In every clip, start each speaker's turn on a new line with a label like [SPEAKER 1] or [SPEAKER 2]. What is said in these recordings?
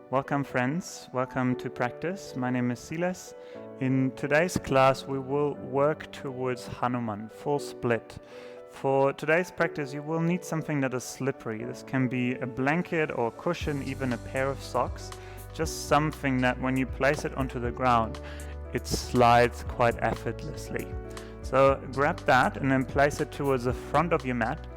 [SPEAKER 1] Welcome friends, welcome to practice. My name is Silas. In today's class we will work towards Hanuman, full split. For today's practice you will need something that is slippery. This can be a blanket or cushion, even a pair of socks. Just something that when you place it onto the ground, it slides quite effortlessly. So grab that and then place it towards the front of your mat.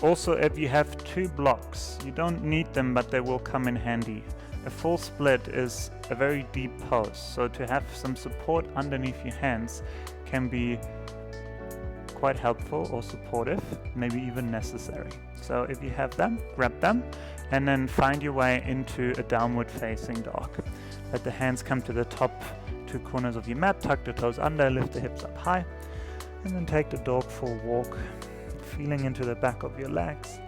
[SPEAKER 1] Also, if you have two blocks, you don't need them, but they will come in handy. A full split is a very deep pose, so to have some support underneath your hands can be quite helpful or supportive, maybe even necessary. So if you have them, grab them and then find your way into a downward facing dog. Let the hands come to the top two corners of your mat, tuck the toes under, lift the hips up high, and then take the dog for a walk, feeling into the back of your legs,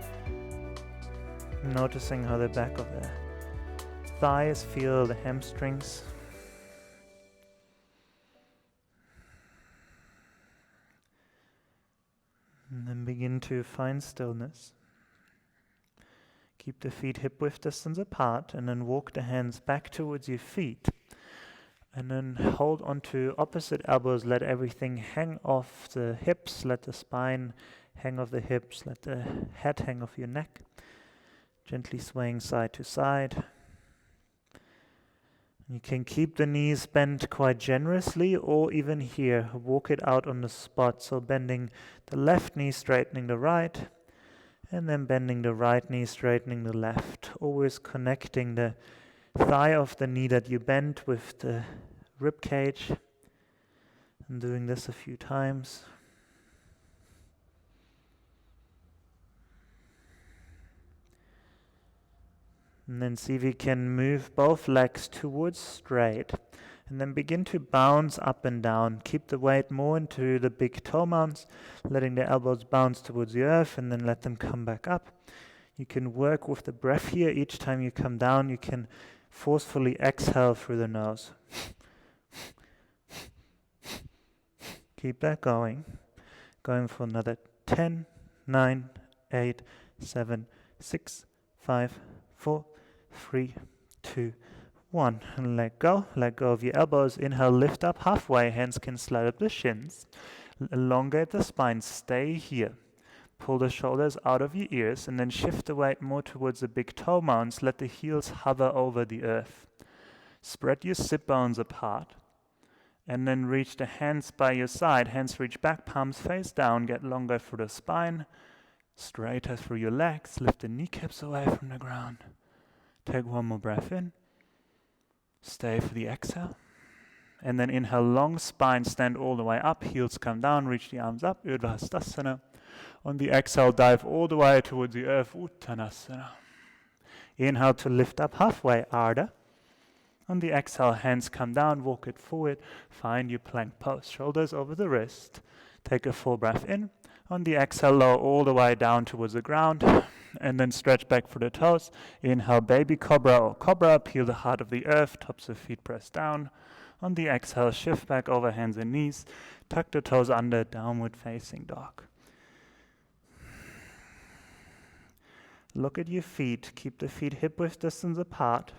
[SPEAKER 1] noticing how the back of the thighs feel, the hamstrings. And then begin to find stillness. Keep the feet hip-width distance apart and then walk the hands back towards your feet. And then hold onto opposite elbows, let everything hang off the hips, let the spine hang off the hips, let the head hang off your neck. Gently swaying side to side. You can keep the knees bent quite generously, or even here, walk it out on the spot. So bending the left knee, straightening the right, and then bending the right knee, straightening the left. Always connecting the thigh of the knee that you bent with the rib cage. And doing this a few times. And then see if you can move both legs towards straight. And then begin to bounce up and down. Keep the weight more into the big toe mounts, letting the elbows bounce towards the earth and then let them come back up. You can work with the breath here. Each time you come down, you can forcefully exhale through the nose. Keep that going. Going for another 10, 9, 8, 7, 6, 5, 4, 3, 2, 1. And let go of your elbows. Inhale, lift up halfway. Hands can slide up the shins. Elongate the spine. Stay here. Pull the shoulders out of your ears and then shift the weight more towards the big toe mounts. Let the heels hover over the earth. Spread your sit bones apart. And then reach the hands by your side. Hands reach back, palms face down. Get longer through the spine. Straighter through your legs. Lift the kneecaps away from the ground. Take one more breath in. Stay for the exhale. And then inhale, long spine, stand all the way up. Heels come down, reach the arms up. Urdhva Hastasana. On the exhale, dive all the way towards the earth. Uttanasana. Inhale to lift up halfway. Ardha. On the exhale, hands come down, walk it forward. Find your plank pose. Shoulders over the wrist. Take a full breath in. On the exhale, lower all the way down towards the ground. And then stretch back for the toes. Inhale, baby cobra or cobra. Peel the heart of the earth. Tops of feet press down. On the exhale, shift back over hands and knees. Tuck the toes under, downward facing dog. Look at your feet. Keep the feet hip-width distance apart.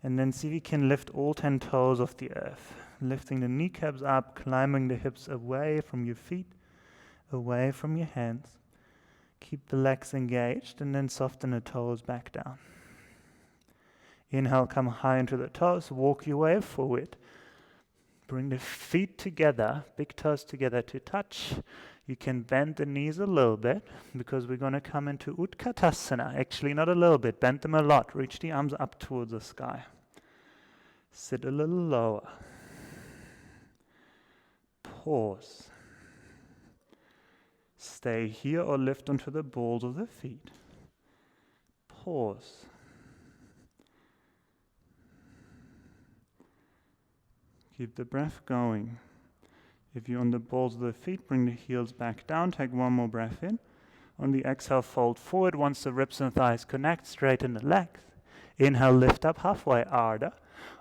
[SPEAKER 1] And then see if you can lift all 10 toes off the earth. Lifting the kneecaps up, climbing the hips away from your feet, away from your hands. Keep the legs engaged and then soften the toes back down. Inhale, come high into the toes, walk your way forward. Bring the feet together, big toes together to touch. You can bend the knees a little bit because we're going to come into Utkatasana. Actually, not a little bit, bend them a lot. Reach the arms up towards the sky. Sit a little lower. Pause. Stay here or lift onto the balls of the feet. Pause. Keep the breath going. If you're on the balls of the feet, bring the heels back down. Take one more breath in. On the exhale, fold forward. Once the ribs and thighs connect, straighten the legs. Inhale, lift up halfway, Ardha.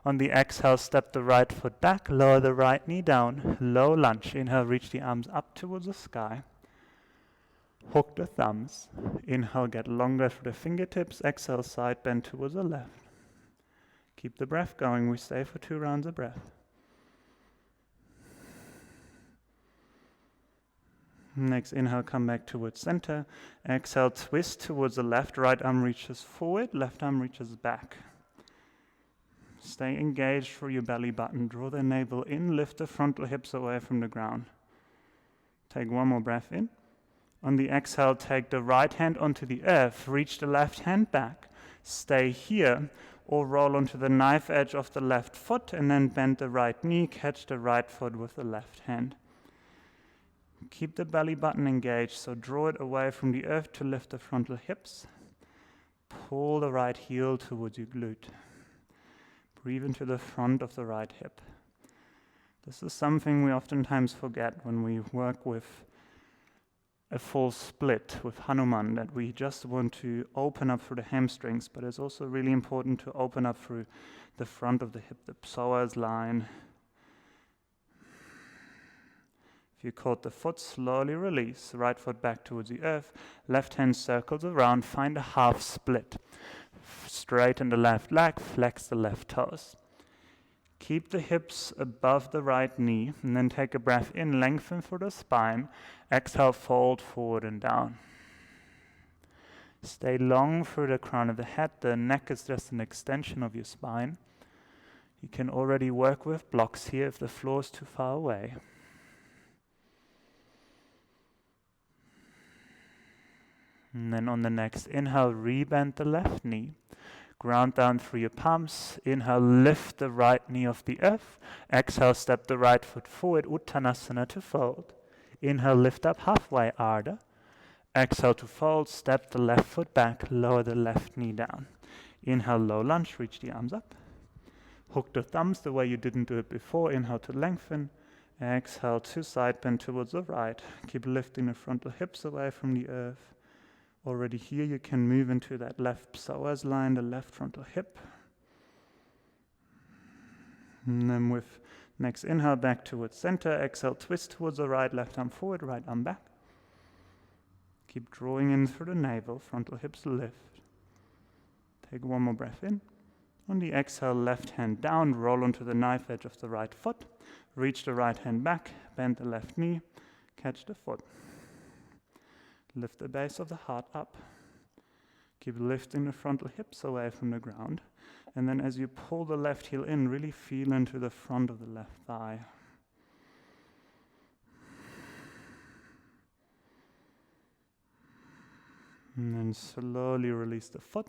[SPEAKER 1] On the exhale, step the right foot back. Lower the right knee down. Low lunge. Inhale, reach the arms up towards the sky. Hook the thumbs. Inhale, get longer through the fingertips. Exhale, side bend towards the left. Keep the breath going. We stay for 2 rounds of breath. Next inhale, come back towards center. Exhale, twist towards the left. Right arm reaches forward, left arm reaches back. Stay engaged through your belly button. Draw the navel in, lift the frontal hips away from the ground. Take 1 more breath in. On the exhale, take the right hand onto the earth. Reach the left hand back. Stay here, or roll onto the knife edge of the left foot, and then bend the right knee. Catch the right foot with the left hand. Keep the belly button engaged, so draw it away from the earth to lift the frontal hips. Pull the right heel towards your glute. Breathe into the front of the right hip. This is something we oftentimes forget when we work with a full split with Hanuman, that we just want to open up through the hamstrings, but it's also really important to open up through the front of the hip, the psoas line. If you caught the foot, slowly release. Right foot back towards the earth. Left hand circles around. Find a half split. Straighten the left leg. Flex the left toes. Keep the hips above the right knee. And then take a breath in. Lengthen through the spine. Exhale, fold forward and down. Stay long through the crown of the head. The neck is just an extension of your spine. You can already work with blocks here if the floor is too far away. And then on the next inhale, rebend the left knee. Ground down through your palms. Inhale, lift the right knee off the earth. Exhale, step the right foot forward, Uttanasana to fold. Inhale, lift up halfway, Ardha. Exhale to fold, step the left foot back, lower the left knee down. Inhale, low lunge, reach the arms up. Hook the thumbs the way you didn't do it before. Inhale to lengthen. Exhale to side bend towards the right. Keep lifting the frontal hips away from the earth. Already here you can move into that left psoas line, the left frontal hip. And then with next inhale, back towards center. Exhale, twist towards the right, left arm forward, right arm back. Keep drawing in through the navel, frontal hips lift. Take 1 more breath in. On the exhale, left hand down, roll onto the knife edge of the right foot. Reach the right hand back, bend the left knee, catch the foot. Lift the base of the heart up. Keep lifting the frontal hips away from the ground. And then as you pull the left heel in, really feel into the front of the left thigh. And then slowly release the foot.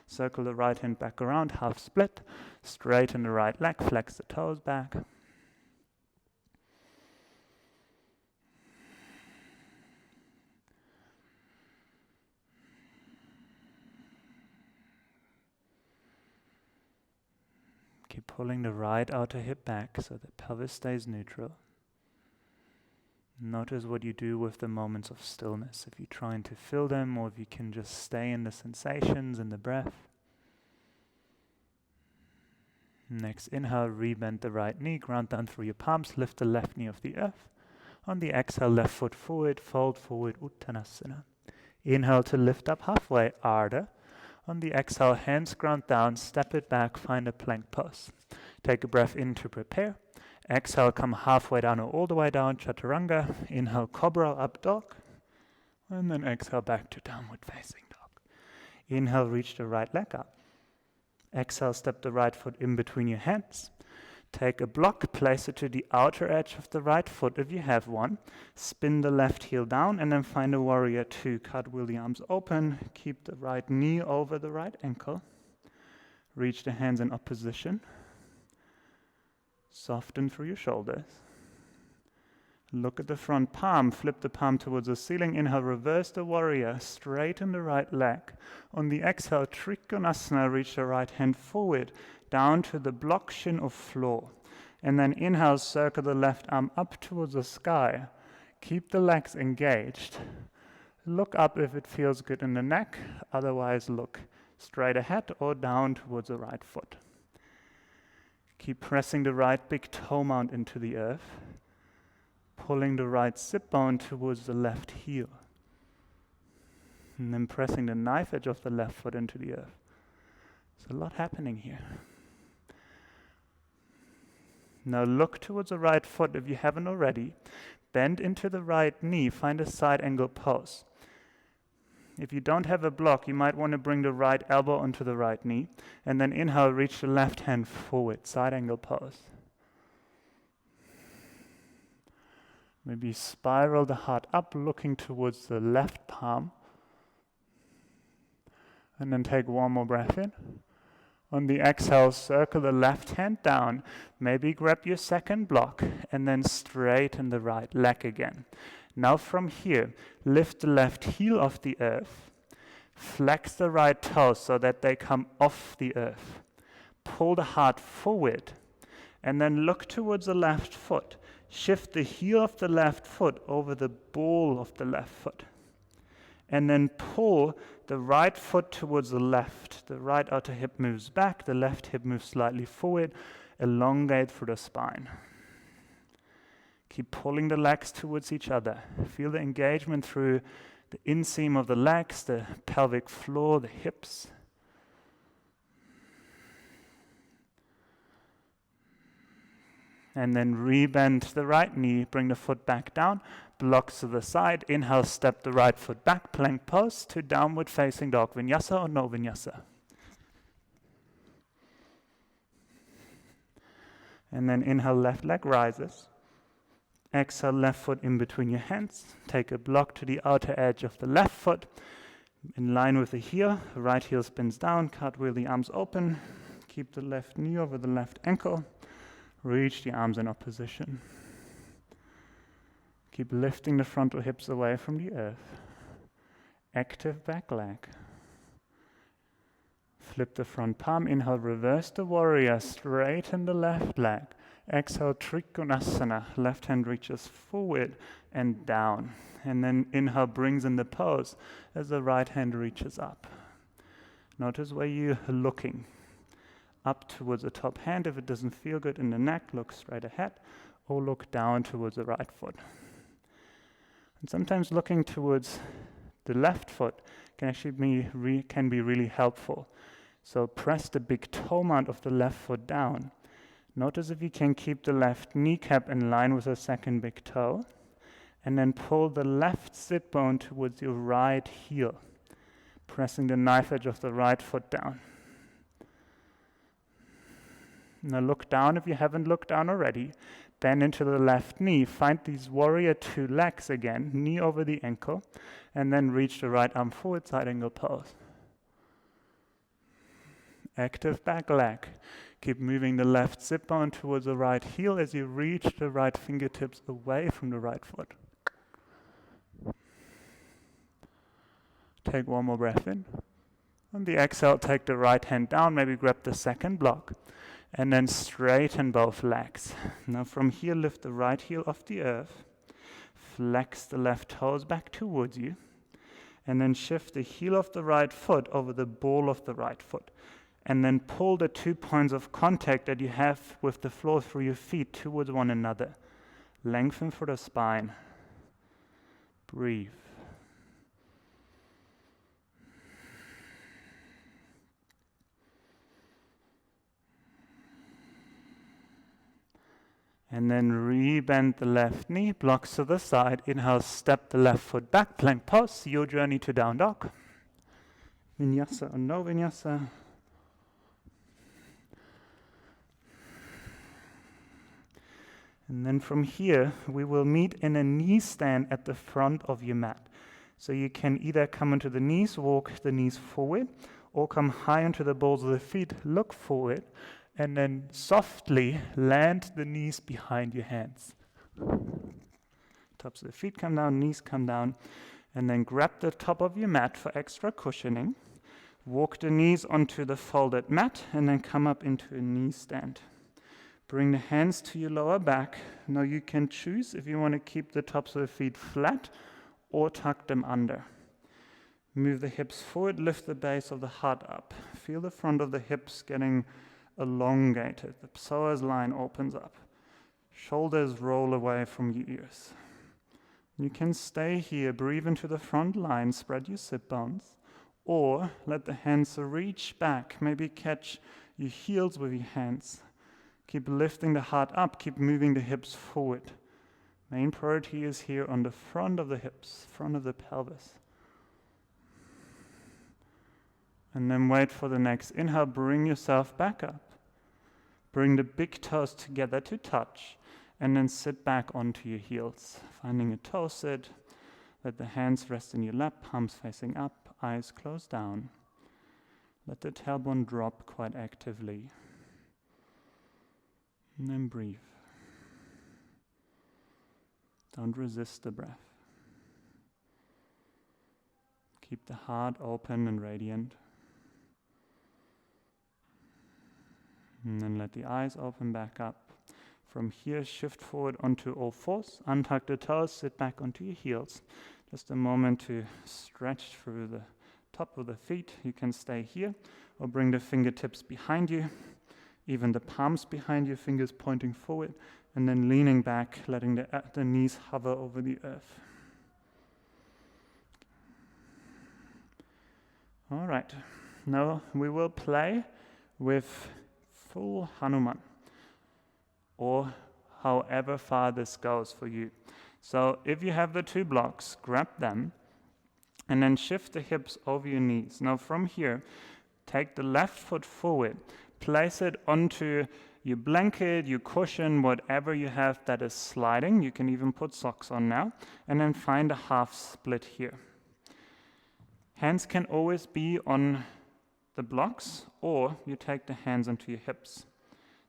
[SPEAKER 1] Circle the right hand back around, half split. Straighten the right leg, flex the toes back. Keep pulling the right outer hip back so the pelvis stays neutral. Notice what you do with the moments of stillness, if you're trying to fill them or if you can just stay in the sensations and the breath. Next inhale, rebend the right knee, ground down through your palms, lift the left knee off the earth. On the exhale, left foot forward, fold forward, Uttanasana. Inhale to lift up halfway, Ardha. On the exhale, hands ground down, step it back, find a plank pose. Take a breath in to prepare. Exhale, come halfway down or all the way down, Chaturanga. Inhale, Cobra, up dog. And then exhale, back to downward facing dog. Inhale, reach the right leg up. Exhale, step the right foot in between your hands. Take a block, place it to the outer edge of the right foot if you have one. Spin the left heel down and then find a warrior 2. Cartwheel the arms open. Keep the right knee over the right ankle. Reach the hands in opposition. Soften through your shoulders. Look at the front palm. Flip the palm towards the ceiling. Inhale, reverse the warrior. Straighten the right leg. On the exhale, Trikonasana, reach the right hand forward, down to the block shin of floor. And then inhale, circle the left arm up towards the sky. Keep the legs engaged. Look up if it feels good in the neck. Otherwise, look straight ahead or down towards the right foot. Keep pressing the right big toe mount into the earth. Pulling the right sit bone towards the left heel. And then pressing the knife edge of the left foot into the earth. There's a lot happening here. Now look towards the right foot if you haven't already. Bend into the right knee, find a side angle pose. If you don't have a block, you might want to bring the right elbow onto the right knee, and then inhale, reach the left hand forward, side angle pose. Maybe spiral the heart up, looking towards the left palm. And then take one more breath in. On the exhale, circle the left hand down. Maybe grab your second block and then straighten the right leg again. Now from here, lift the left heel off the earth. Flex the right toes so that they come off the earth. Pull the heart forward and then look towards the left foot. Shift the heel of the left foot over the ball of the left foot. And then pull the right foot towards the left. The right outer hip moves back, the left hip moves slightly forward. Elongate through the spine. Keep pulling the legs towards each other. Feel the engagement through the inseam of the legs, the pelvic floor, the hips. And then rebend the right knee, bring the foot back down, blocks to the side. Inhale, step the right foot back, plank pose to downward facing dog, vinyasa or no vinyasa. And then inhale, left leg rises. Exhale, left foot in between your hands. Take a block to the outer edge of the left foot. In line with the heel, right heel spins down, cartwheel the arms open. Keep the left knee over the left ankle. Reach the arms in opposition. Keep lifting the frontal hips away from the earth. Active back leg. Flip the front palm. Inhale, reverse the warrior. Straighten the left leg. Exhale, Trikonasana. Left hand reaches forward and down. And then inhale, brings in the pose as the right hand reaches up. Notice where you're looking. Up towards the top hand. If it doesn't feel good in the neck, look straight ahead or look down towards the right foot. And sometimes looking towards the left foot can actually be really helpful. So press the big toe mount of the left foot down. Notice if you can keep the left kneecap in line with the second big toe, and then pull the left sit bone towards your right heel, pressing the knife edge of the right foot down. Now look down if you haven't looked down already. Bend into the left knee. Find these warrior two legs again, knee over the ankle, and then reach the right arm forward, side angle pose. Active back leg. Keep moving the left sit bone towards the right heel as you reach the right fingertips away from the right foot. Take one more breath in. On the exhale, take the right hand down, maybe grab the second block, and then straighten both legs. Now from here, lift the right heel off the earth, flex the left toes back towards you, and then shift the heel of the right foot over the ball of the right foot. And then pull the 2 points of contact that you have with the floor through your feet towards one another. Lengthen for the spine. Breathe. And then rebend the left knee, blocks to the side. Inhale, step the left foot back, plank pose, your journey to down dog. Vinyasa or no vinyasa. And then from here, we will meet in a knee stand at the front of your mat. So you can either come onto the knees, walk the knees forward, or come high onto the balls of the feet, look forward, and then softly land the knees behind your hands. Tops of the feet come down, knees come down, and then grab the top of your mat for extra cushioning. Walk the knees onto the folded mat, and then come up into a knee stand. Bring the hands to your lower back. Now you can choose if you want to keep the tops of the feet flat or tuck them under. Move the hips forward, lift the base of the heart up. Feel the front of the hips getting elongated. The psoas line opens up. Shoulders roll away from your ears. You can stay here, breathe into the front line, spread your sit bones, or let the hands reach back, maybe catch your heels with your hands.
[SPEAKER 2] Keep lifting the heart up, keep moving the hips forward. Main priority is here on the front of the hips, front of the pelvis. And then wait for the next inhale, bring yourself back up. Bring the big toes together to touch, and then sit back onto your heels. Finding a toe sit, let the hands rest in your lap, palms facing up, eyes closed down. Let the tailbone drop quite actively. And then breathe. Don't resist the breath. Keep the heart open and radiant. And then let the eyes open back up. From here, shift forward onto all fours. Untuck the toes, sit back onto your heels. Just a moment to stretch through the top of the feet. You can stay here or bring the fingertips behind you. Even the palms behind your fingers pointing forward. And then leaning back, letting the knees hover over the earth. All right. Now we will play with full Hanuman, or however far this goes for you. So if you have the two blocks, grab them and then shift the hips over your knees. Now from here, take the left foot forward, place it onto your blanket, your cushion, whatever you have that is sliding. You can even put socks on now, and then find a half split here. Hands can always be on the blocks, or you take the hands onto your hips.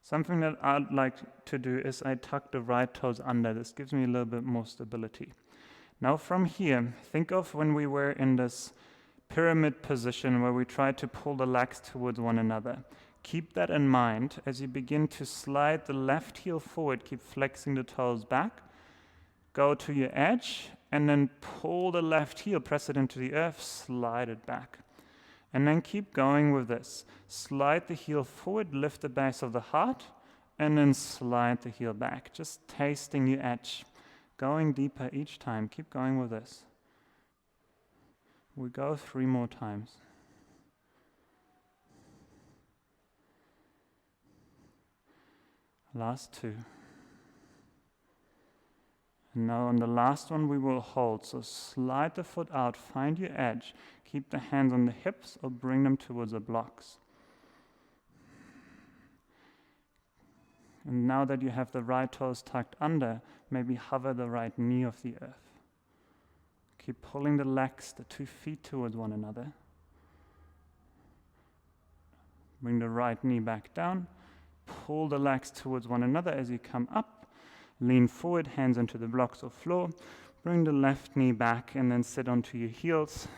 [SPEAKER 2] Something that I'd like to do is I tuck the right toes under. This gives me a little bit more stability. Now from here, think of when we were in this pyramid position where we tried to pull the legs towards one another. Keep that in mind as you begin to slide the left heel forward. Keep flexing the toes back. Go to your edge and then pull the left heel, press it into the earth, slide it back. And then keep going with this. Slide the heel forward, lift the base of the heart, and then slide the heel back. Just tasting your edge, going deeper each time. Keep going with this. We go 3 more times. Last 2. And now on the last one we will hold. So slide the foot out, find your edge. Keep the hands on the hips or bring them towards the blocks. And now that you have the right toes tucked under, maybe hover the right knee off the earth. Keep pulling the legs, the 2 feet towards one another. Bring the right knee back down. Pull the legs towards one another as you come up. Lean forward, hands onto the blocks or floor. Bring the left knee back and then sit onto your heels.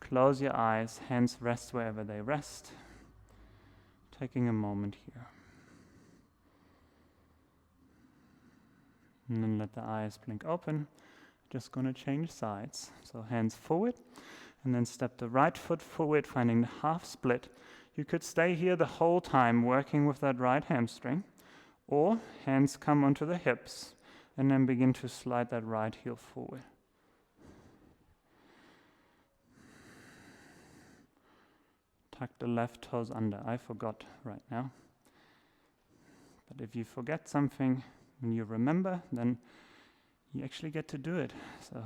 [SPEAKER 2] Close your eyes, hands rest wherever they rest. Taking a moment here. And then let the eyes blink open. Just going to change sides. So hands forward and then step the right foot forward, finding the half split. You could stay here the whole time working with that right hamstring, or hands come onto the hips and then begin to slide that right heel forward. Tuck the left toes under. I forgot right now. But if you forget something, when you remember, then you actually get to do it. So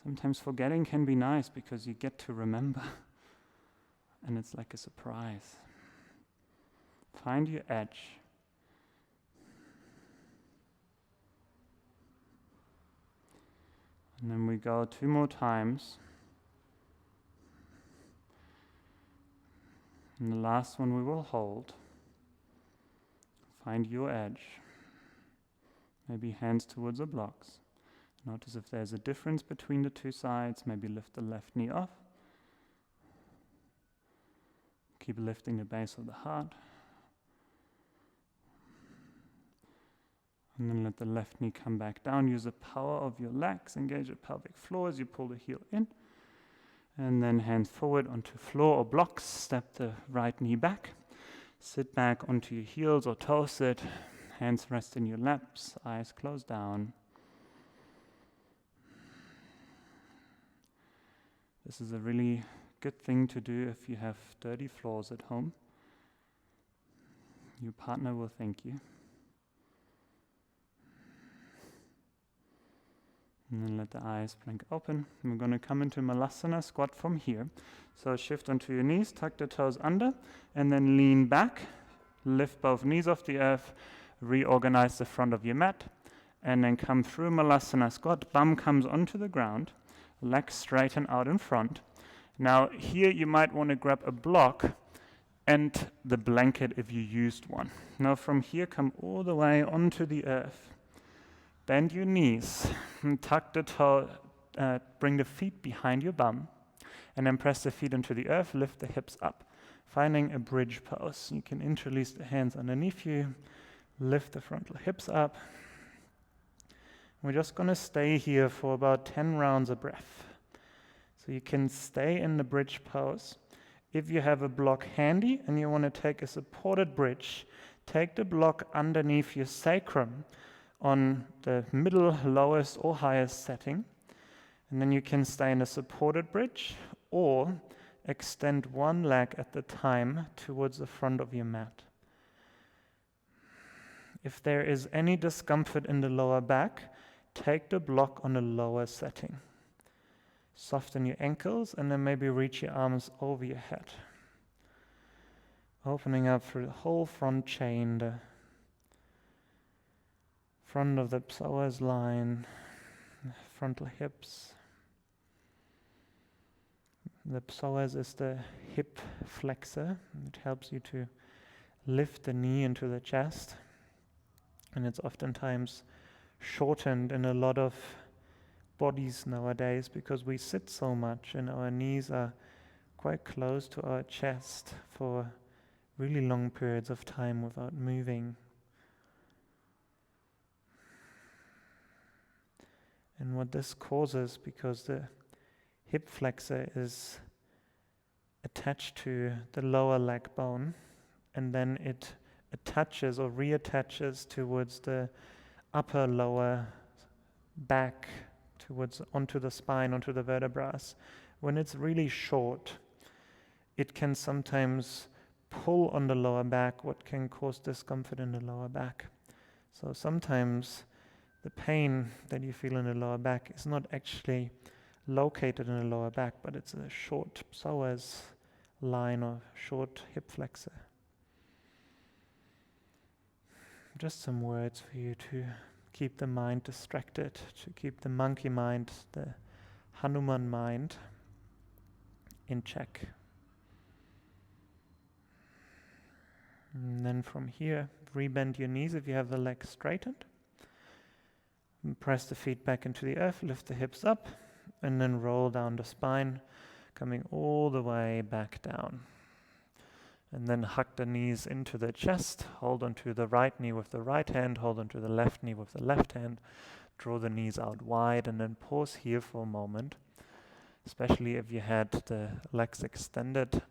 [SPEAKER 2] sometimes forgetting can be nice because you get to remember. And it's like a surprise. Find your edge. And then we go 2 more times. And the last one we will hold. Find your edge. Maybe hands towards the blocks. Notice if there's a difference between the 2 sides. Maybe lift the left knee off. Keep lifting the base of the heart. And then let the left knee come back down. Use the power of your legs. Engage the pelvic floor as you pull the heel in. And then hands forward onto floor or blocks. Step the right knee back. Sit back onto your heels or toe sit. Hands rest in your laps. Eyes closed down. This is a really good thing to do if you have dirty floors at home. Your partner will thank you. And then let the eyes blink open. We're going to come into Hanumanasana squat from here. So shift onto your knees, tuck the toes under, and then lean back. Lift both knees off the earth, reorganize the front of your mat, and then come through Hanumanasana squat. Bum comes onto the ground, legs straighten out in front. Now here you might want to grab a block and the blanket if you used one. Now from here come all the way onto the earth. Bend your knees, and tuck the toe, bring the feet behind your bum, and then press the feet into the earth, lift the hips up. Finding a bridge pose. You can interlace the hands underneath you, lift the frontal hips up. We're just going to stay here for about 10 rounds of breath. So you can stay in the bridge pose. If you have a block handy and you want to take a supported bridge, take the block underneath your sacrum on the middle, lowest or highest setting. And then you can stay in a supported bridge or extend one leg at the time towards the front of your mat. If there is any discomfort in the lower back, take the block on the lower setting. Soften your ankles and then maybe reach your arms over your head. Opening up through the whole front chain, the front of the psoas line, frontal hips. The psoas is the hip flexor. It helps you to lift the knee into the chest. And it's oftentimes shortened in a lot of bodies nowadays because we sit so much and our knees are quite close to our chest for really long periods of time without moving. And what this causes, because the hip flexor is attached to the lower leg bone, and then it attaches or reattaches towards the upper lower back, onto the spine, onto the vertebrae. When it's really short, it can sometimes pull on the lower back, what can cause discomfort in the lower back. So sometimes the pain that you feel in the lower back is not actually located in the lower back, but it's a short psoas line or short hip flexor. Just some words for you to keep the mind distracted, to keep the monkey mind, the Hanuman mind in check. And then from here, rebend your knees if you have the legs straightened. And press the feet back into the earth, lift the hips up, and then roll down the spine, coming all the way back down. And then hug the knees into the chest, hold onto the right knee with the right hand, hold onto the left knee with the left hand, draw the knees out wide, and then pause here for a moment. Especially if you had the legs extended,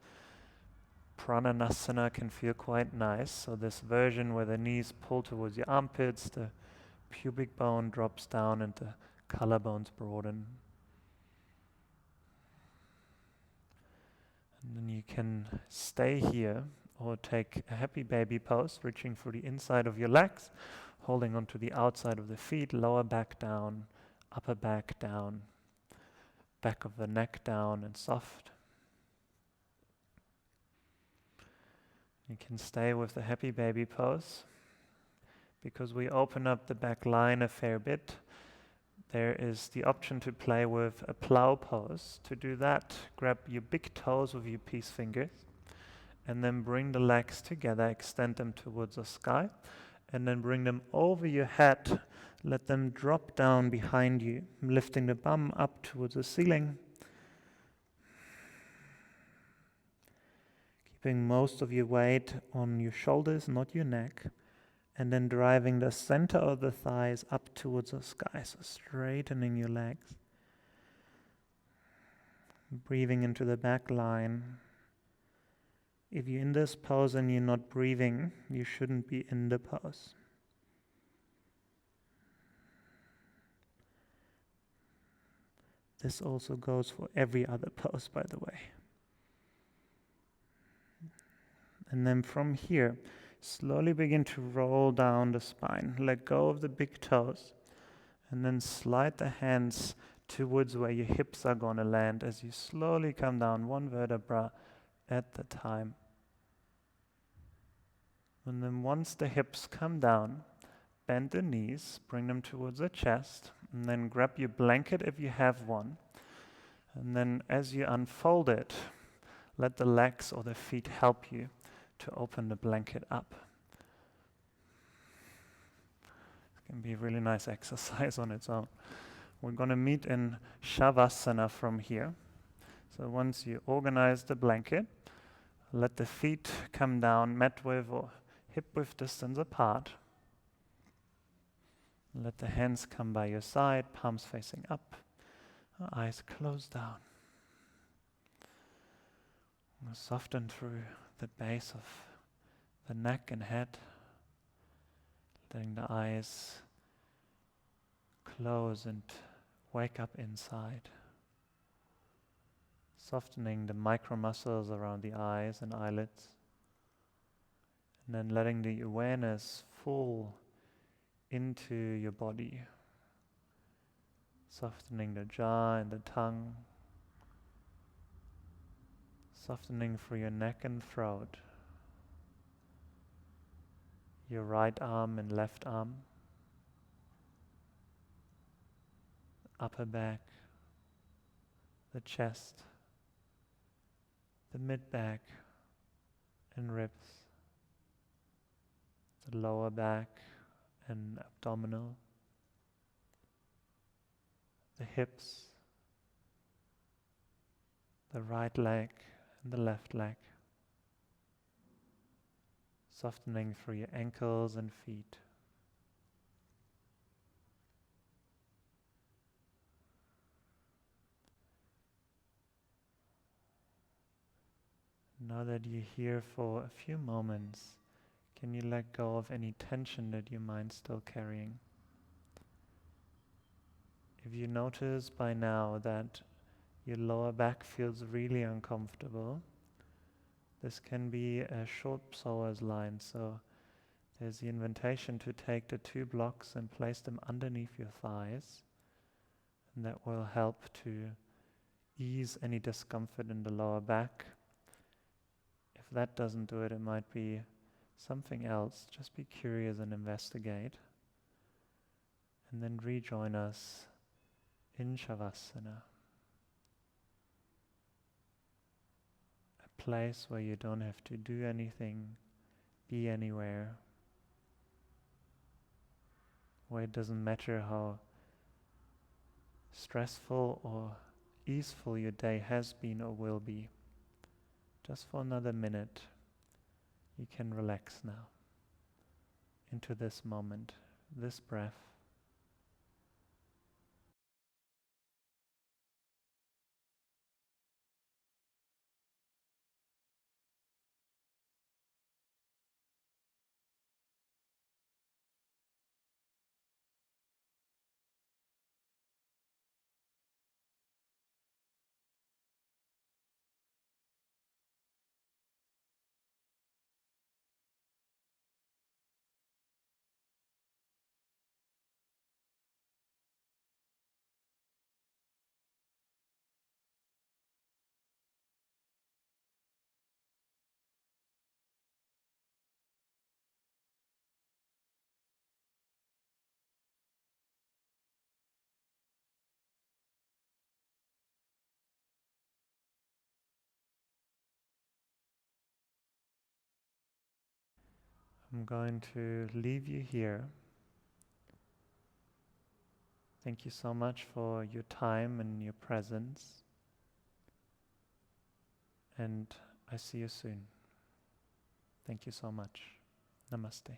[SPEAKER 2] Prananasana can feel quite nice. So this version where the knees pull towards your armpits, the pubic bone drops down and the collarbones broaden. And then you can stay here or take a happy baby pose, reaching for the inside of your legs, holding onto the outside of the feet, lower back down, upper back down, back of the neck down and soft. You can stay with the happy baby pose. Because we open up the back line a fair bit, there is the option to play with a plow pose. To do that, grab your big toes with your peace fingers and then bring the legs together, extend them towards the sky, and then bring them over your head. Let them drop down behind you, lifting the bum up towards the ceiling. Keeping most of your weight on your shoulders, not your neck. And then driving the center of the thighs up towards the sky, so straightening your legs. Breathing into the back line. If you're in this pose and you're not breathing, you shouldn't be in the pose. This also goes for every other pose, by the way. And then from here,
[SPEAKER 1] slowly begin to roll down the spine. Let go of the big toes. And then slide the hands towards where your hips are going to land as you slowly come down one vertebra at the time. And then once the hips come down, bend the knees, bring them towards the chest, and then grab your blanket if you have one. And then as you unfold it, let the legs or the feet help you to open the blanket up. It can be a really nice exercise on its own. We're going to meet in Shavasana from here. So once you organize the blanket, let the feet come down mat width or hip width distance apart. Let the hands come by your side, palms facing up, eyes closed down. Soften through the base of the neck and head, letting the eyes close and wake up inside. Softening the micro muscles around the eyes and eyelids, and then letting the awareness fall into your body, softening the jaw and the tongue, softening through your neck and throat, your right arm and left arm, upper back, the chest, the mid-back and ribs, the lower back and abdominal, the hips, the right leg and the left leg, softening through your ankles and feet. Now that you're here for a few moments, can you let go of any tension that your mind's still carrying? If you notice by now that your lower back feels really uncomfortable, this can be a short psoas line, so there's the invitation to take the 2 blocks and place them underneath your thighs, and that will help to ease any discomfort in the lower back. If that doesn't do it, it might be something else. Just be curious and investigate. And then rejoin us in Shavasana. A place where you don't have to do anything, be anywhere. Where it doesn't matter how stressful or easeful your day has been or will be. Just for another minute, you can relax now into this moment, this breath. I'm going to leave you here. Thank you so much for your time and your presence. And I see you soon. Thank you so much. Namaste.